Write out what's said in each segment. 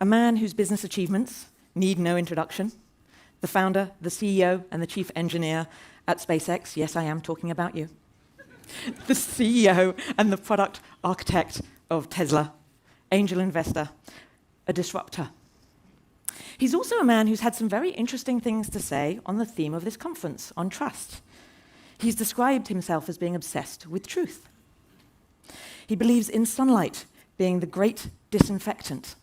A man whose business achievements need no introduction. The founder, the CEO, and the chief engineer at SpaceX. Yes, I am talking about you. The CEO and the product architect of Tesla. Angel investor. A disruptor. He's also a man who's had some very interesting things to say on the theme of this conference, on trust. He's described himself as being obsessed with truth. He believes in sunlight being the great disinfectant.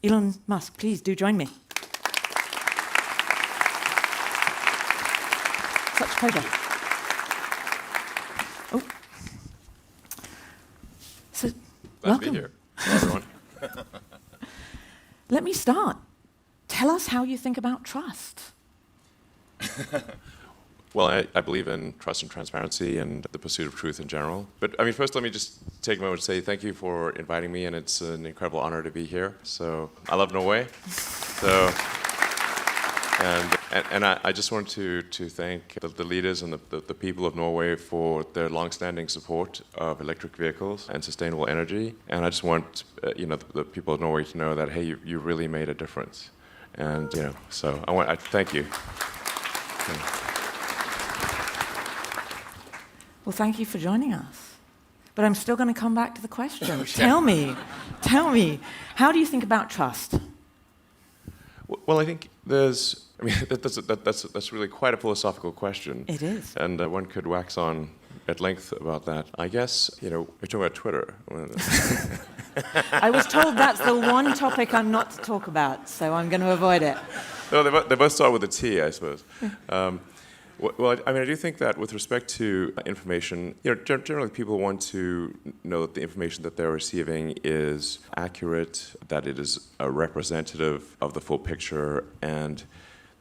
Elon Musk, please do join me. Such a pleasure. Oh. So, Glad welcome. to be here. Hello, everyone. Let me start. Tell us how you think about trust. Well, I believe in trust and transparency and the pursuit of truth in general. But I mean, first, let me just take a moment to say thank you for inviting me, and it's an incredible honor to be here. So I love Norway. And I just want to thank the leaders and the people of Norway for their longstanding support of electric vehicles and sustainable energy. And I just want the people of Norway to know that, hey, you really made a difference. And so I thank you. Well, thank you for joining us. But I'm still going to come back to the question. Tell me, how do you think about trust? Well, I think that's really quite a philosophical question. It is. And one could wax on at length about that. I guess, we're talking about Twitter. I was told that's the one topic I'm not to talk about, so I'm going to avoid it. No, they both start with a T, I suppose. Well, I mean, I do think that with respect to information, generally people want to know that the information that they're receiving is accurate, that it is a representative of the full picture, and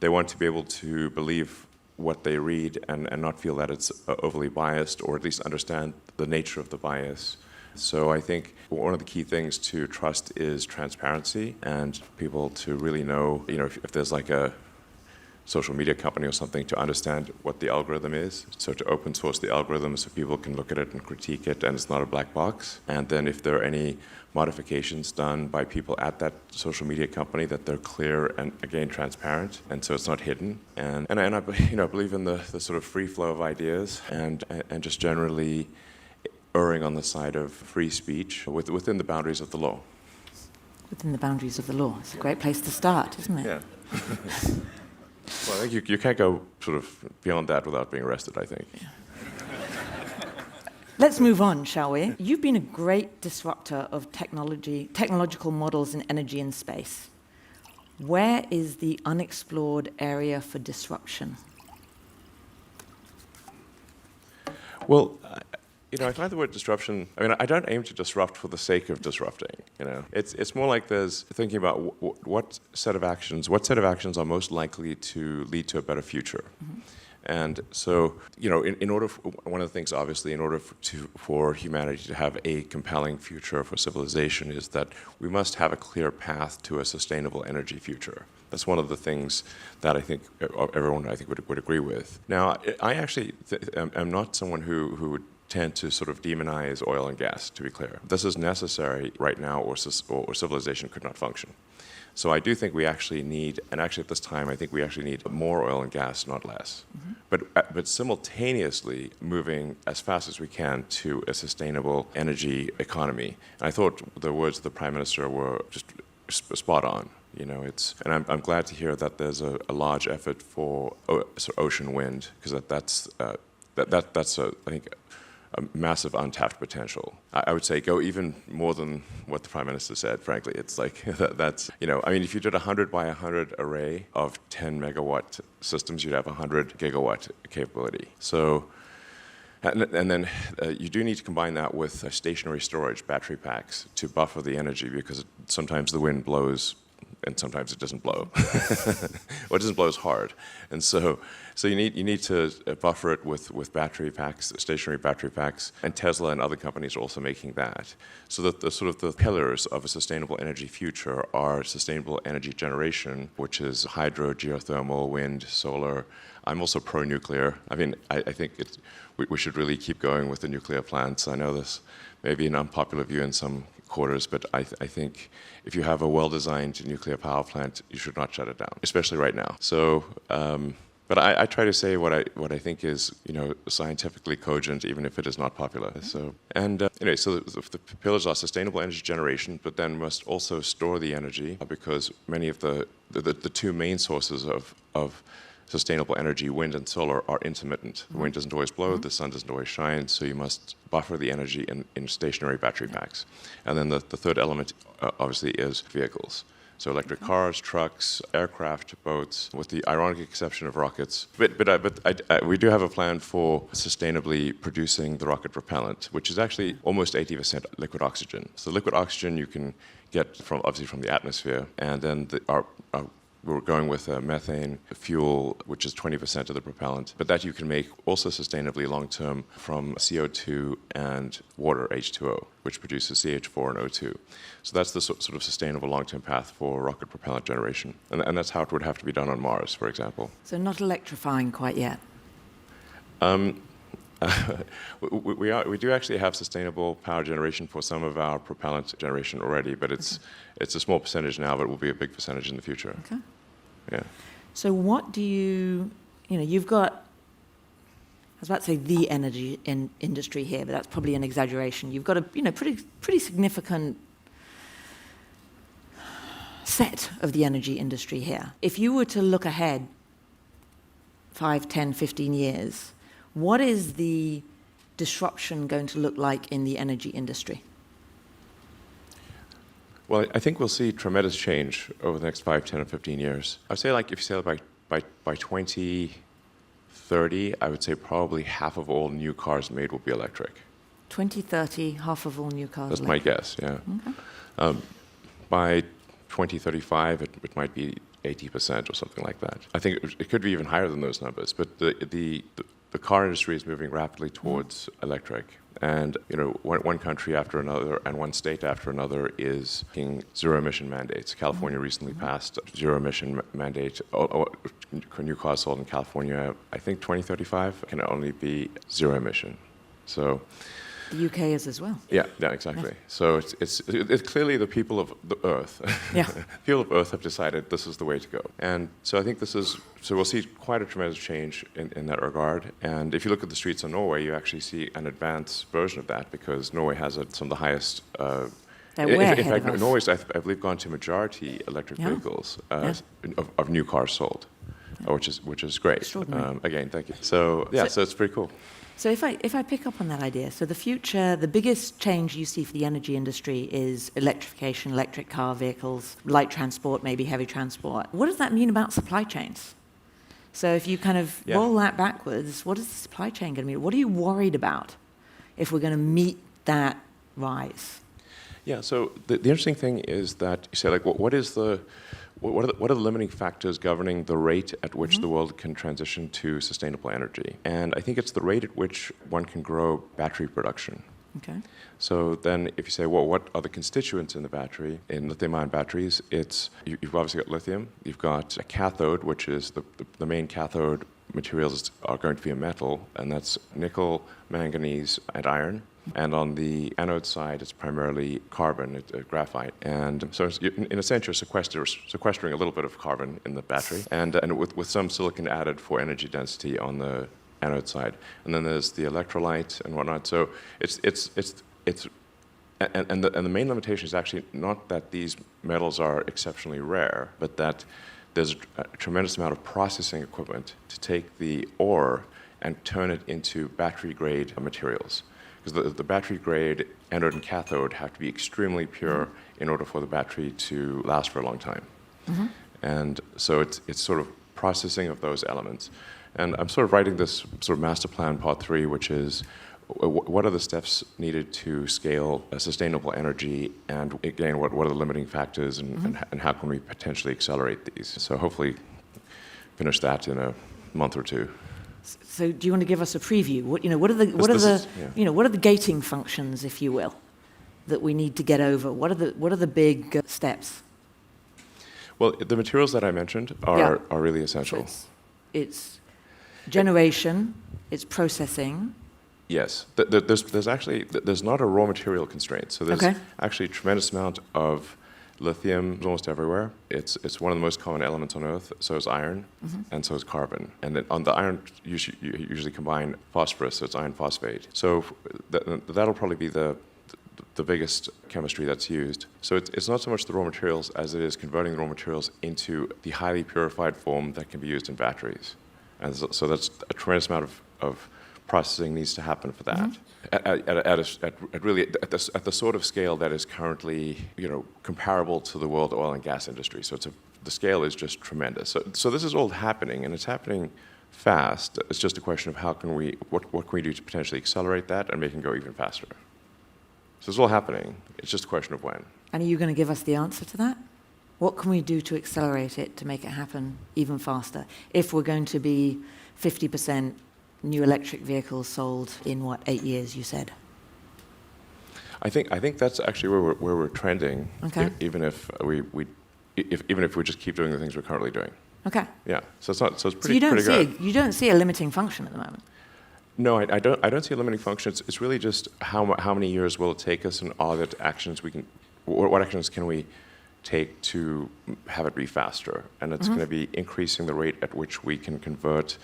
they want to be able to believe what they read and not feel that it's overly biased, or at least understand the nature of the bias. So I think one of the key things to trust is transparency, and people to really know, if there's like a social media company or something, to understand what the algorithm is. So to open source the algorithm so people can look at it and critique it, and it's not a black box. And then if there are any modifications done by people at that social media company, that they're clear and, again, transparent, and so it's not hidden. And I believe in the sort of free flow of ideas and just generally erring on the side of free speech within the boundaries of the law. Within the boundaries of the law. It's a great place to start, isn't it? Yeah. Well, I think you can't go sort of beyond that without being arrested, I think. Yeah. Let's move on, shall we? You've been a great disruptor of technological models in energy and space. Where is the unexplored area for disruption? Well, I find the word disruption, I don't aim to disrupt for the sake of disrupting, It's more like there's thinking about what set of actions are most likely to lead to a better future. Mm-hmm. And so, in order one of the things, obviously, in order for humanity to have a compelling future for civilization, is that we must have a clear path to a sustainable energy future. That's one of the things that I think everyone would agree with. Now, I actually am not someone who would tend to sort of demonize oil and gas, to be clear. This is necessary right now, or civilization could not function. So I do think we actually need, and actually at this time, I think we actually need more oil and gas, not less. Mm-hmm. But simultaneously moving as fast as we can to a sustainable energy economy. And I thought the words of the Prime Minister were just spot on. And I'm glad to hear that there's a large effort for ocean wind, because that's I think a massive untapped potential. I would say go even more than what the Prime Minister said, frankly. It's like, that's, if you did 100 by 100 array of 10 megawatt systems, you'd have 100 gigawatt capability. So, and then you do need to combine that with stationary storage, battery packs, to buffer the energy, because sometimes the wind blows and sometimes it doesn't blow. Or it doesn't blow as hard. And so you need to buffer it with battery packs, stationary battery packs, and Tesla and other companies are also making that. So that the pillars of a sustainable energy future are sustainable energy generation, which is hydro, geothermal, wind, solar. I'm also pro-nuclear. I think we should really keep going with the nuclear plants. I know this may be an unpopular view in some quarters, but I think if you have a well-designed nuclear power plant, you should not shut it down, especially right now. So, but I try to say what I think is, scientifically cogent, even if it is not popular. So, and anyway, so the pillars are sustainable energy generation, but then must also store the energy, because many of the two main sources of sustainable energy, wind and solar, are intermittent. The wind doesn't always blow, the sun doesn't always shine, so you must buffer the energy in stationary battery packs. And then the third element, obviously, is vehicles. So electric cars, trucks, aircraft, boats, with the ironic exception of rockets. But we do have a plan for sustainably producing the rocket propellant, which is actually almost 80% liquid oxygen. So liquid oxygen you can get obviously from the atmosphere, and then we're going with a methane fuel, which is 20% of the propellant, but that you can make also sustainably long-term from CO2 and water, H2O, which produces CH4 and O2. So that's the sort of sustainable long-term path for rocket propellant generation. And that's how it would have to be done on Mars, for example. So not electrifying quite yet? We do actually have sustainable power generation for some of our propellant generation already, but it's a small percentage now, but it will be a big percentage in the future. Okay. Yeah. So what do you've got, I was about to say the energy industry here, but that's probably an exaggeration. You've got a pretty significant set of the energy industry here. If you were to look ahead 5, 10, 15 years, what is the disruption going to look like in the energy industry? Well, I think we'll see tremendous change over the next 5, 10, or 15 years. I'd say, if you say by 2030, I would say probably half of all new cars made will be electric. 2030, half of all new cars That's electric. my guess, yeah. Okay. By 2035, it might be 80% or something like that. I think it could be even higher than those numbers, but the car industry is moving rapidly towards electric. And one country after another and one state after another is making zero-emission mandates. California recently passed a zero-emission mandate. New cars sold in California, I think 2035, can only be zero-emission. So the UK is as well. Yeah, exactly. Yeah. So it's clearly the people of the Earth. Yeah. People of Earth have decided this is the way to go. And so I think we'll see quite a tremendous change in that regard. And if you look at the streets of Norway, you actually see an advanced version of that, because Norway has some of the highest. In fact, Norway's, I believe, gone to majority electric vehicles of new cars sold, which is great. Extraordinary. Again, thank you. So it's pretty cool. So if I pick up on that idea, so the biggest change you see for the energy industry is electrification, electric car vehicles, light transport, maybe heavy transport. What does that mean about supply chains? So if you kind of roll that backwards, what is the supply chain going to mean? What are you worried about if we're going to meet that rise? Yeah, so the interesting thing is that you say, what are the limiting factors governing the rate at which the world can transition to sustainable energy? And I think it's the rate at which one can grow battery production. Okay. So then if you say, well, what are the constituents in the battery? In lithium-ion batteries, you've obviously got lithium. You've got a cathode, which is the main cathode materials are going to be a metal, and that's nickel, manganese, and iron. And on the anode side, it's primarily carbon, graphite. And so in a sense, you're sequestering a little bit of carbon in the battery, and with some silicon added for energy density on the anode side. And then there's the electrolyte and whatnot. So the main limitation is actually not that these metals are exceptionally rare, but that there's a tremendous amount of processing equipment to take the ore and turn it into battery-grade materials. Because the battery-grade anode and cathode have to be extremely pure in order for the battery to last for a long time. Mm-hmm. And so it's sort of processing of those elements. And I'm sort of writing this sort of master plan part 3, which is what are the steps needed to scale sustainable energy, and again, what are the limiting factors, and how can we potentially accelerate these? So hopefully finish that in a month or two. So do you want to give us a preview? What are the gating functions, if you will, that we need to get over? What are the big steps? Well, the materials that I mentioned are really essential. So it's generation, it's processing, Yes. There's not a raw material constraint. So there's actually a tremendous amount of lithium almost everywhere. It's one of the most common elements on Earth. So is iron, and so is carbon. And then on the iron, you usually combine phosphorus, so it's iron phosphate. So that'll probably be the biggest chemistry that's used. So it's not so much the raw materials as it is converting the raw materials into the highly purified form that can be used in batteries. And so that's a tremendous amount of processing needs to happen for that. At the sort of scale that is currently, comparable to the world oil and gas industry. So the scale is just tremendous. So this is all happening, and it's happening fast. It's just a question of what can we do to potentially accelerate that and make it go even faster. So it's all happening. It's just a question of when. And are you going to give us the answer to that? What can we do to accelerate it to make it happen even faster? If we're going to be 50% new electric vehicles sold in 8 years, you said? I think that's actually where we're trending. Okay. Even if we just keep doing the things we're currently doing. Okay. Yeah. So it's pretty good. You don't see a limiting function at the moment. No, I don't see a limiting function. It's really just how many years will it take us, and all the actions what actions can we take to have it be faster? And it's going to be increasing the rate at which we can convert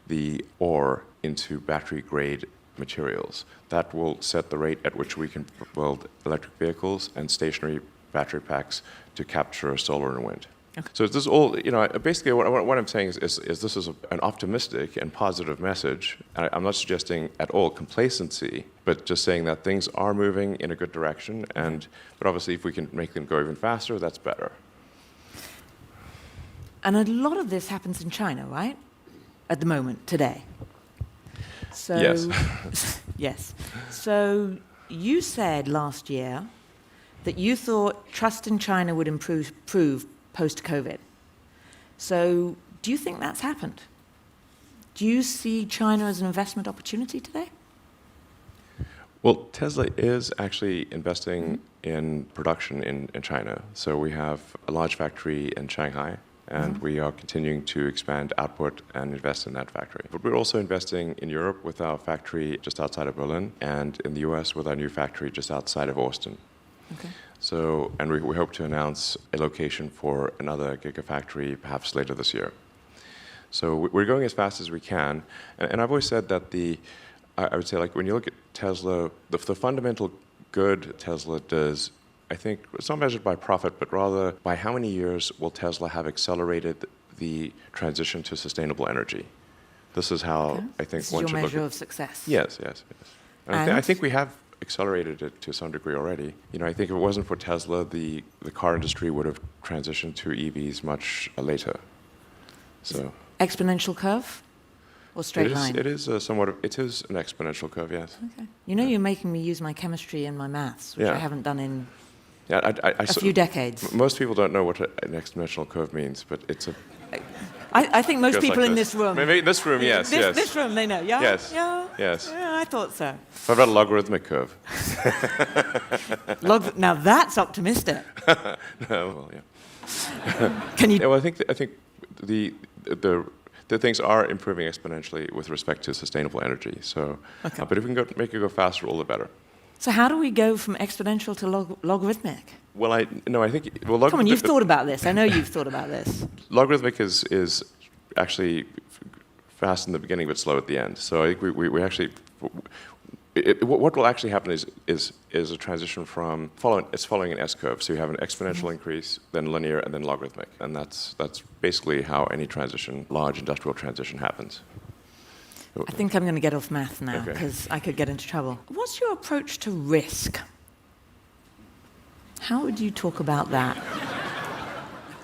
the ore into battery-grade materials. That will set the rate at which we can build electric vehicles and stationary battery packs to capture solar and wind. Okay. So this is all, basically what I'm saying is this is an optimistic and positive message. I'm not suggesting at all complacency, but just saying that things are moving in a good direction, but obviously if we can make them go even faster, that's better. And a lot of this happens in China, right? At the moment, today. So, yes. Yes. So you said last year that you thought trust in China would improve post-COVID. So do you think that's happened? Do you see China as an investment opportunity today? Well, Tesla is actually investing in production in China. So we have a large factory in Shanghai, and we are continuing to expand output and invest in that factory. But we're also investing in Europe with our factory just outside of Berlin, and in the US with our new factory just outside of Austin. Okay. So, and we hope to announce a location for another gigafactory perhaps later this year. So we're going as fast as we can. And I've always said that I would say, like, when you look at Tesla, the fundamental good Tesla does, I think, it's not measured by profit, but rather by how many years will Tesla have accelerated the transition to sustainable energy. This is how I think this one is should your look measure at. of success. Yes. And I think we have accelerated it to some degree already. I think if it wasn't for Tesla, the car industry would have transitioned to EVs much later. So exponential curve or straight line? It is an exponential curve, yes. Okay. You're making me use my chemistry and my maths, which I haven't done in a few decades. Most people don't know what an exponential curve means, but it's a... I think most people in this room... Maybe this room, yes. This room, they know, yeah? Yes. Yeah? Yes. Yeah, I thought so. What about a logarithmic curve? Now that's optimistic. No, well, yeah. Can you... Well, I think the things are improving exponentially with respect to sustainable energy. So, but if we can make it go faster, all the better. So how do we go from exponential to logarithmic? Well, I think... Well, come on, you've thought about this. I know you've thought about this. Logarithmic is actually fast in the beginning but slow at the end. So I think we actually... what will actually happen is a transition from... following an S-curve. So you have an exponential increase, then linear, and then logarithmic. And that's basically how any large industrial transition happens. I think I'm going to get off math now, because I could get into trouble. What's your approach to risk? How would you talk about that?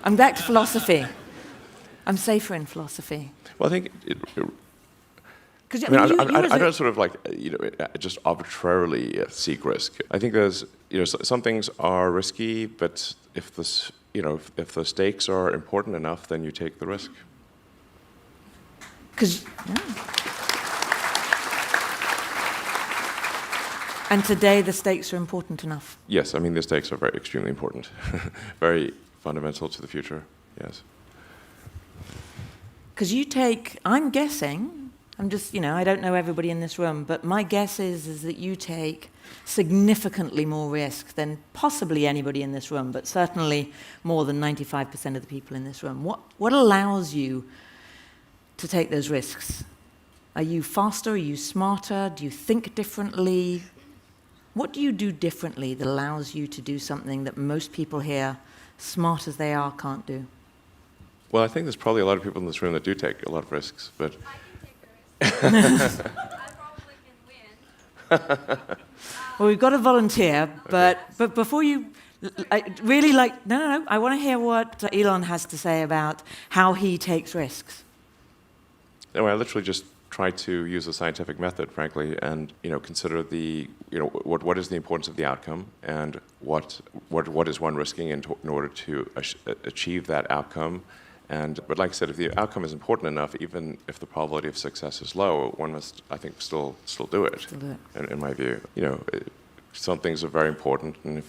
I'm back to philosophy. I'm safer in philosophy. Well, I think... I don't sort of just arbitrarily seek risk. I think there's, some things are risky, but if the stakes are important enough, then you take the risk. And today the stakes are important enough? Yes, the stakes are extremely important. Very fundamental to the future, yes. Because I'm guessing, I'm just, I don't know everybody in this room, but my guess is that you take significantly more risk than possibly anybody in this room, but certainly more than 95% of the people in this room. What allows you to take those risks? Are you faster? Are you smarter? Do you think differently? What do you do differently that allows you to do something that most people here, smart as they are, can't do? Well, I think there's probably a lot of people in this room that do take a lot of risks, but I can take the risk. I probably can win. Well, we've got a volunteer, but Okay. but before you, I I want to hear what Elon has to say about how he takes risks. no, I literally just try to use a scientific method, frankly, and consider what is the importance of the outcome and what is one risking in order to achieve that outcome. But like I said, if the outcome is important enough, even if the probability of success is low, one must, I think, still do it. Still do it. In my view, some things are very important, and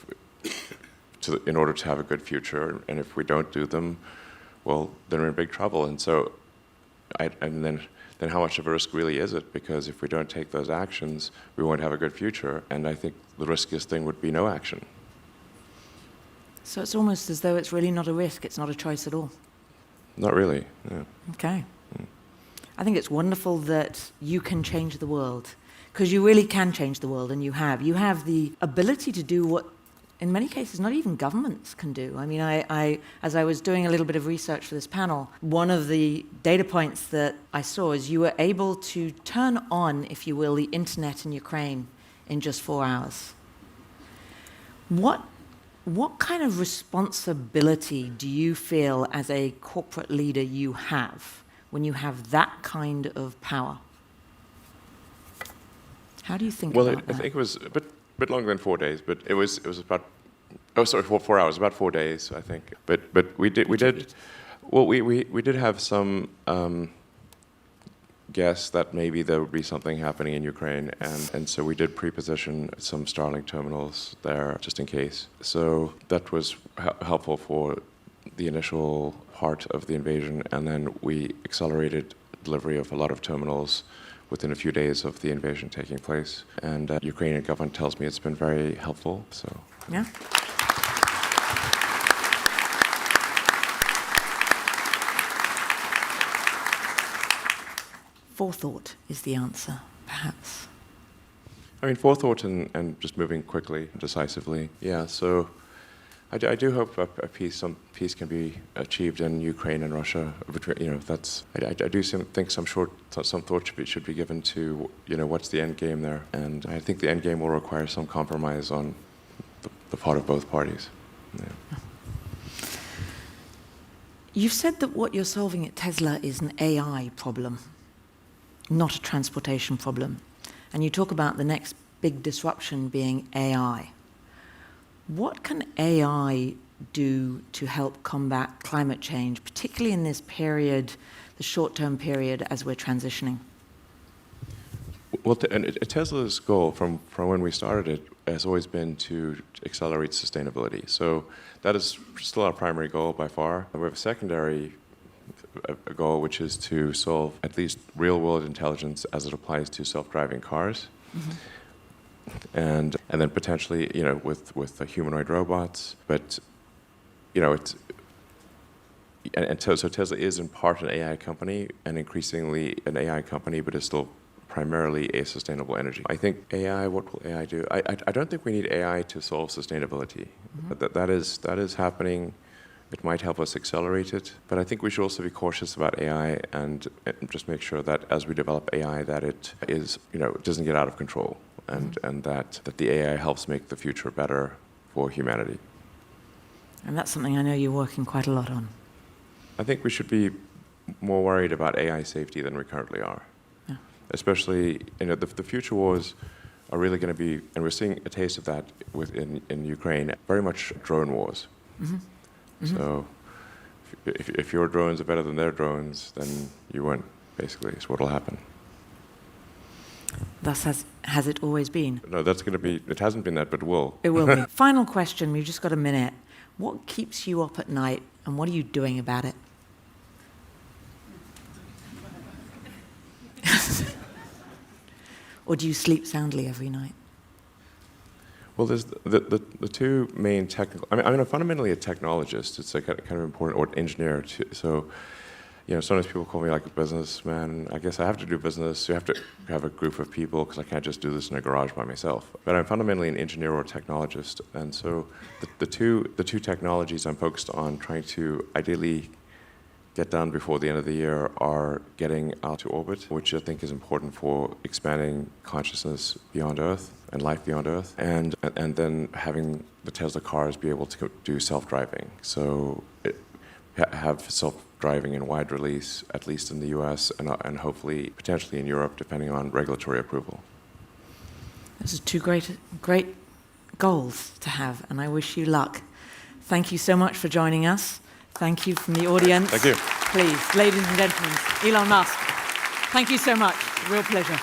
in order to have a good future, and if we don't do them, well, then we're in big trouble. And so, then how much of a risk really is it? Because if we don't take those actions, we won't have a good future. And I think the riskiest thing would be no action. So it's almost as though it's really not a risk, it's not a choice at all. Not really. No. Okay. I think it's wonderful that you can change the world, because you really can change the world, and you have. You have the ability to do what, in many cases, not even governments can do. I mean, as I was doing a little bit of research for this panel, one of the data points that I saw is you were able to turn on, if you will, the internet in Ukraine in just 4 hours. What kind of responsibility do you feel as a corporate leader you have when you have that kind of power? How do you think about that? I think it was a bit longer than 4 days, but it was about 4 hours, about 4 days, I think. But we did have some guess that maybe there would be something happening in Ukraine, and so we did pre-position some Starlink terminals there just in case. So that was helpful for the initial part of the invasion, and then we accelerated delivery of a lot of terminals within a few days of the invasion taking place. And Ukrainian government tells me it's been very helpful. So Yeah. Forethought is the answer, perhaps. I mean, forethought and just moving quickly, decisively. Yeah. So I do hope some peace can be achieved in Ukraine and Russia. I do think some thought should be given to what's the end game there, and I think the end game will require some compromise on the part of both parties. Yeah. You've said that what you're solving at Tesla is an AI problem, not a transportation problem. And you talk about the next big disruption being AI. What can AI do to help combat climate change, particularly in this period, the short-term period as we're transitioning? Well, Tesla's goal from when we started it has always been to accelerate sustainability. So that is still our primary goal by far. We have a secondary goal, which is to solve at least real-world intelligence as it applies to self-driving cars. Mm-hmm. And then potentially, with the humanoid robots. But, so Tesla is in part an AI company, and increasingly an AI company, but is still primarily a sustainable energy. I think AI, what will AI do? I don't think we need AI to solve sustainability. Mm-hmm. But that is happening. It might help us accelerate it. But I think we should also be cautious about AI and just make sure that as we develop AI, that it is, it doesn't get out of control. And that the AI helps make the future better for humanity. And that's something I know you're working quite a lot on. I think we should be more worried about AI safety than we currently are. Yeah. Especially, the future wars are really going to be, and we're seeing a taste of that in Ukraine, very much drone wars. Mm-hmm. Mm-hmm. So if your drones are better than their drones, then you win, basically, is what will happen. Thus has it always been? No, it hasn't been that, but will. It will be. Final question, we've just got a minute. What keeps you up at night, and what are you doing about it? or do you sleep soundly every night? Well, there's the two main technical. I'm fundamentally a technologist. It's a kind of important, or engineer too. So, sometimes people call me like a businessman. I guess I have to do business. You have to have a group of people because I can't just do this in a garage by myself. But I'm fundamentally an engineer or a technologist, and so the two technologies I'm focused on trying to ideally get done before the end of the year are getting out to orbit, which I think is important for expanding consciousness beyond Earth and life beyond Earth, and then having the Tesla cars be able to do self-driving. So have self-driving in wide release, at least in the US, and hopefully potentially in Europe, depending on regulatory approval. Those are two great goals to have, and I wish you luck. Thank you so much for joining us. Thank you from the audience. Thank you. Please, ladies and gentlemen, Elon Musk, thank you so much. Real pleasure.